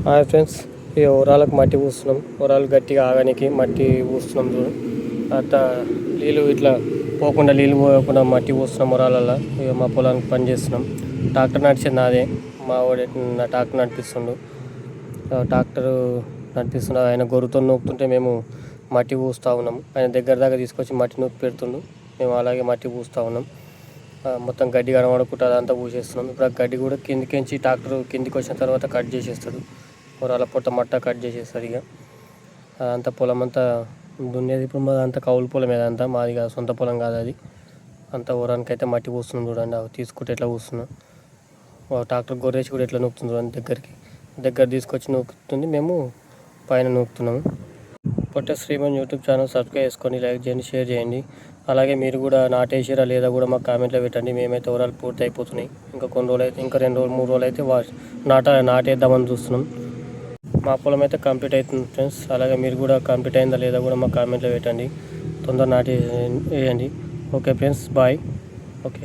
Hi friends, ఈ ఓరాలకు మట్టి పూస్తున్నాం. ఓరాలు గట్టిగా ఆగడానికి మట్టి పూస్తున్నాం. చూడు అట్లా నీళ్ళు ఇట్లా పోకుండా, నీళ్ళు పోకుండా మట్టి పూస్తున్నాం ఓరాలల్లో. ఇక మా పొలానికి పని చేస్తున్నాం. ట్రాక్టర్ నడిచేది నాదే, మా వాడు నా ట్రాక్టర్ నడిపిస్తుండు. ట్రాక్టర్ నడిపిస్తుండు, ఆయన గొర్రుతో నూపుతుంటే మేము మట్టి పూస్తూ ఉన్నాం. ఆయన దగ్గర దాకా తీసుకొచ్చి మట్టి నూపి పెడుతుండు, మేము అలాగే మట్టి పూస్తూ ఉన్నాం. మొత్తం గడ్డి కనబడకుండా అదంతా పూసేస్తున్నాం. ఇప్పుడు ఆ గడ్డి కూడా కిందికించి ట్రాక్టర్ కిందికి వచ్చిన తర్వాత కట్ చేసేస్తాడు. పొలాల పొట్ట మట్ట కట్ చేసేస్తాడు. ఇక అదంతా పొలం అంతా దున్నేది. ఇప్పుడు మాది అంతా కౌలు పొలం, ఏదంతా మాది కాదు, సొంత పొలం కాదు అది. అంతా ఊరానికి అయితే మట్టి పూస్తున్నాం. చూడండి, అవి తీసుకుంటే ఎట్లా పూస్తున్నాం. ట్రాక్టర్ గొర్రేసి కూడా ఎట్లా నూపుతుంది చూడండి. దగ్గర తీసుకొచ్చి నూపుతుంది, మేము పైన నూపుతున్నాము. పొట్ట శ్రీమన్ యూట్యూబ్ ఛానల్ సబ్స్క్రైబ్ చేసుకొని లైక్ చేయండి, షేర్ చేయండి. అలాగే మీరు కూడా నాటేసారా లేదా కూడా మాకు కామెంట్లో పెట్టండి. మేమైతే ఓవరాల్ పూర్తి అయిపోతున్నాయి. ఇంకా కొన్ని రోజులు అయితే, ఇంకా 2 రోజులు 3 రోజులు అయితే నాటేద్దామని చూస్తున్నాం. మా పొలం అయితే కంప్లీట్ అవుతుంది ఫ్రెండ్స్. అలాగే మీరు కూడా కంప్లీట్ అయిందా లేదా కూడా మాకు కామెంట్లో పెట్టండి. తొందర నాటేయండి. Okay friends, bye. ఓకే.